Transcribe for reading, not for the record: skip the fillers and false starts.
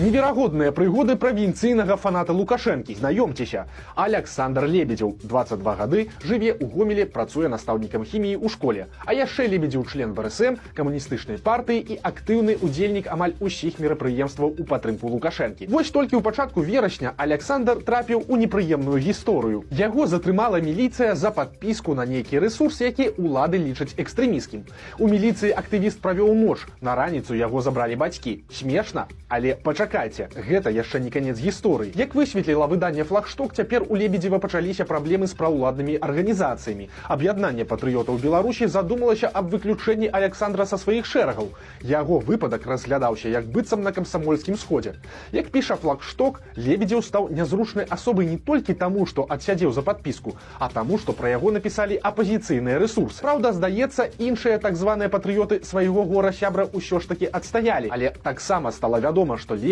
Неверагодныя прыгоды правінцыйнага фаната Лукашэнкі. Знаёмцеся. Александр Лебедзеў, 22 гады, жыве ў Гомелі, працуе настаўнікам хіміі ў школе. А яшчэ Лебедзеў член ВРСМ, камуністычнай партыі і актыўны удзельнік амаль усіх мерапрыемстваў у падтрымку Лукашэнкі. Вось толькі ў пачатку верасня Александр трапіў у непрыемную гісторыю. Яго затрымала міліцыя за падпіску на нейкі рэсурс, які ўлады лічаць экстрэміскім. У міліцыі актывіст правёў ноч. На раніцу яго забралі бацькі. Смешна, але пачакайце, гэта яшчэ не канец гісторыі. Як высветліла выданне «Флагшток», цяпер у Лебедзева пачаліся праблемы з праўладнымі арганізацыямі. Аб'яднанне патрыётаў Беларусі задумалася аб выключэнні Александра са сваіх шэрагаў. Яго выпадак разглядаўся як быццам на камсамольскім сходзе. Як піша «Флагшток», Лебедзеў стаў нязручнай асобай не толькі таму, што адсядзеў за падпіску, а таму, што пра яго напісалі апазіцыйныя рэсурсы. Праўда, здаецца, іншыя так званыя патрыёты свайго гора-сябра ўсё ж такі адстаялі, але таксама стала вядома, што